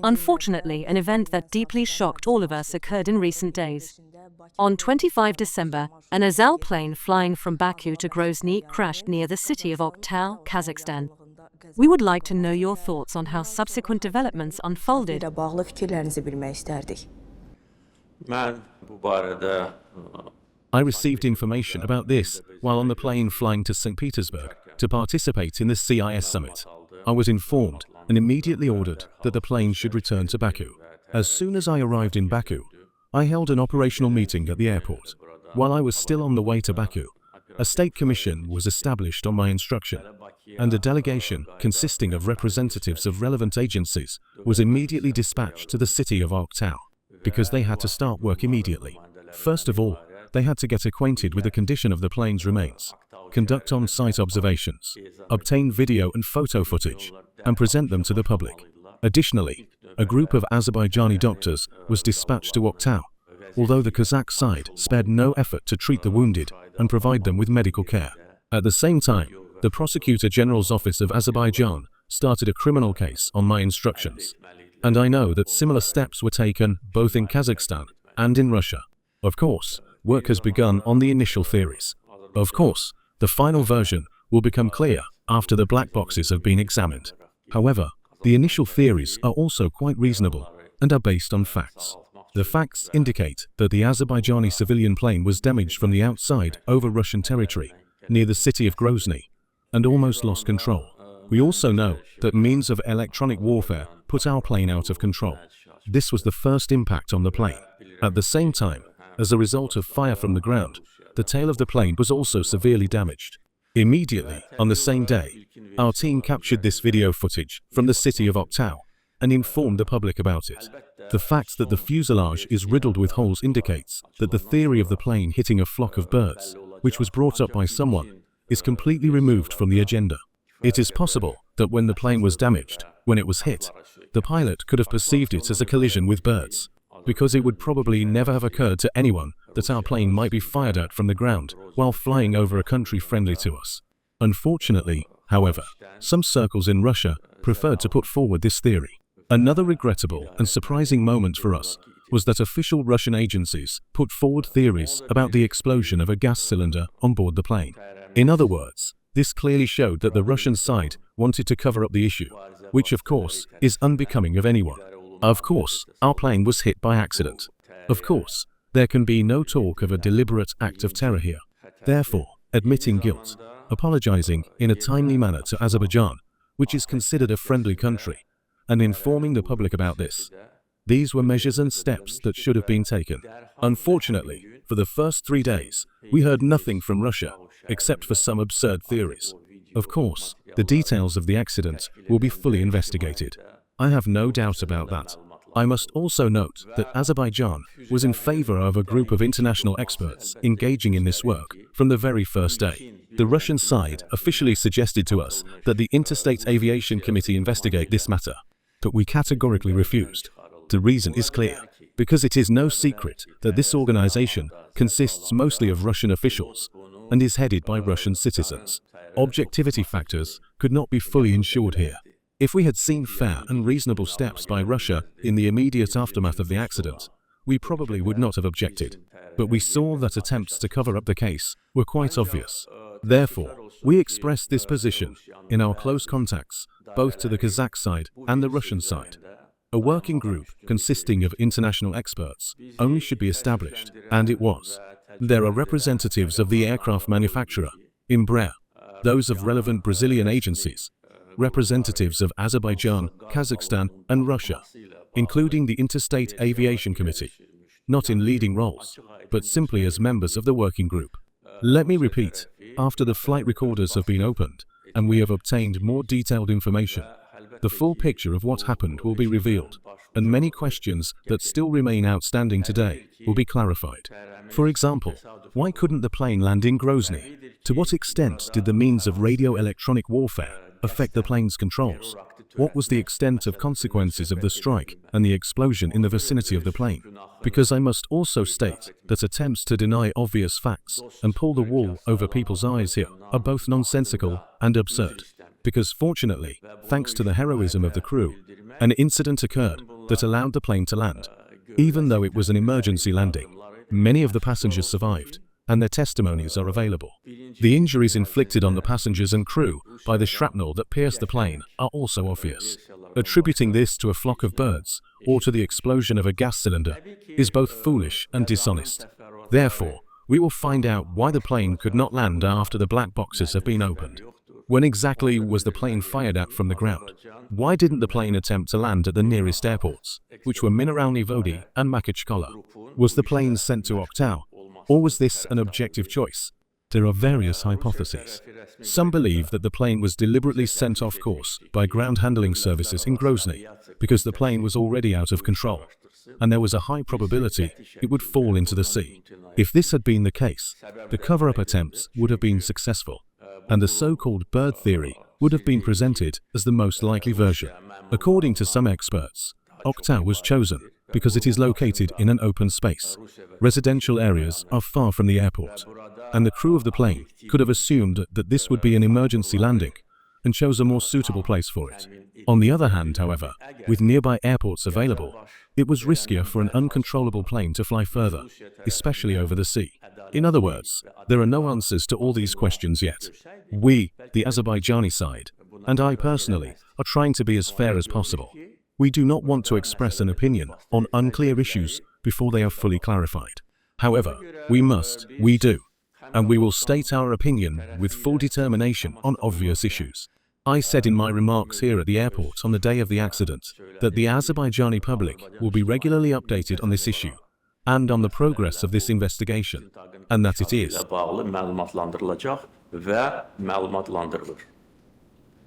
Unfortunately, an event that deeply shocked all of us occurred in recent days. On 25 December, an AZAL plane flying from Baku to Grozny crashed near the city of Aktau, Kazakhstan. We would like to know your thoughts on how subsequent developments unfolded. I received information about this while on the plane flying to St. Petersburg to participate in the CIS summit. I was informed and immediately ordered that the plane should return to Baku. As soon as I arrived in Baku, I held an operational meeting at the airport. While I was still on the way to Baku, a state commission was established on my instruction, and a delegation consisting of representatives of relevant agencies was immediately dispatched to the city of Aktau, because they had to start work immediately. First of all, they had to get acquainted with the condition of the plane's remains, conduct on-site observations, obtain video and photo footage, and present them to the public. Additionally, a group of Azerbaijani doctors was dispatched to Aktau, although the Kazakh side spared no effort to treat the wounded and provide them with medical care. At the same time, the Prosecutor General's Office of Azerbaijan started a criminal case on my instructions, and I know that similar steps were taken both in Kazakhstan and in Russia. Of course, work has begun on the initial theories. Of course, the final version will become clear after the black boxes have been examined. However, the initial theories are also quite reasonable and are based on facts. The facts indicate that the Azerbaijani civilian plane was damaged from the outside over Russian territory, near the city of Grozny, and almost lost control. We also know that means of electronic warfare put our plane out of control. This was the first impact on the plane. At the same time, as a result of fire from the ground, the tail of the plane was also severely damaged. Immediately, on the same day, our team captured this video footage from the city of Aktau and informed the public about it. The fact that the fuselage is riddled with holes indicates that the theory of the plane hitting a flock of birds, which was brought up by someone, is completely removed from the agenda. It is possible that when the plane was damaged, when it was hit, the pilot could have perceived it as a collision with birds, because it would probably never have occurred to anyone that our plane might be fired at from the ground while flying over a country friendly to us. Unfortunately, however, some circles in Russia preferred to put forward this theory. Another regrettable and surprising moment for us was that official Russian agencies put forward theories about the explosion of a gas cylinder on board the plane. In other words, this clearly showed that the Russian side wanted to cover up the issue, which of course is unbecoming of anyone. Of course, our plane was hit by accident. Of course, there can be no talk of a deliberate act of terror here. Therefore, admitting guilt, apologizing in a timely manner to Azerbaijan, which is considered a friendly country, and informing the public about this. These were measures and steps that should have been taken. Unfortunately, for the first 3 days, we heard nothing from Russia, except for some absurd theories. Of course, the details of the accident will be fully investigated. I have no doubt about that. I must also note that Azerbaijan was in favor of a group of international experts engaging in this work from the very first day. The Russian side officially suggested to us that the Interstate Aviation Committee investigate this matter, but we categorically refused. The reason is clear, because it is no secret that this organization consists mostly of Russian officials and is headed by Russian citizens. Objectivity factors could not be fully ensured here. If we had seen fair and reasonable steps by Russia in the immediate aftermath of the accident, we probably would not have objected. But we saw that attempts to cover up the case were quite obvious. Therefore, we expressed this position in our close contacts, both to the Kazakh side and the Russian side. A working group consisting of international experts only should be established, and it was. There are representatives of the aircraft manufacturer, Embraer, those of relevant Brazilian agencies, representatives of Azerbaijan, Kazakhstan, and Russia, including the Interstate Aviation Committee, not in leading roles, but simply as members of the working group. Let me repeat, after the flight recorders have been opened, and we have obtained more detailed information, the full picture of what happened will be revealed, and many questions that still remain outstanding today will be clarified. For example, why couldn't the plane land in Grozny? To what extent did the means of radio-electronic warfare affect the plane's controls? What was the extent of consequences of the strike and the explosion in the vicinity of the plane? Because I must also state that attempts to deny obvious facts and pull the wool over people's eyes here are both nonsensical and absurd. because fortunately, thanks to the heroism of the crew, an incident occurred that allowed the plane to land. Even though it was an emergency landing, many of the passengers survived, and their testimonies are available. The injuries inflicted on the passengers and crew by the shrapnel that pierced the plane are also obvious. Attributing this to a flock of birds or to the explosion of a gas cylinder is both foolish and dishonest. Therefore, we will find out why the plane could not land after the black boxes have been opened. When exactly was the plane fired at from the ground? Why didn't the plane attempt to land at the nearest airports, which were Mineralny Vody and Makhachkala? Was the plane sent to Oktau, or was this an objective choice? There are various hypotheses. Some believe that the plane was deliberately sent off course by ground handling services in Grozny because the plane was already out of control, and there was a high probability it would fall into the sea. If this had been the case, the cover-up attempts would have been successful, and the so-called bird theory would have been presented as the most likely version. According to some experts, Oktau was chosen because it is located in an open space. Residential areas are far from the airport, and the crew of the plane could have assumed that this would be an emergency landing and chose a more suitable place for it. On the other hand, however, with nearby airports available, it was riskier for an uncontrollable plane to fly further, especially over the sea. In other words, there are no answers to all these questions yet. We, the Azerbaijani side, and I personally, are trying to be as fair as possible. We do not want to express an opinion on unclear issues before they are fully clarified. However, we do, and we will state our opinion with full determination on obvious issues. I said in my remarks here at the airport on the day of the accident that the Azerbaijani public will be regularly updated on this issue and on the progress of this investigation, and that it is.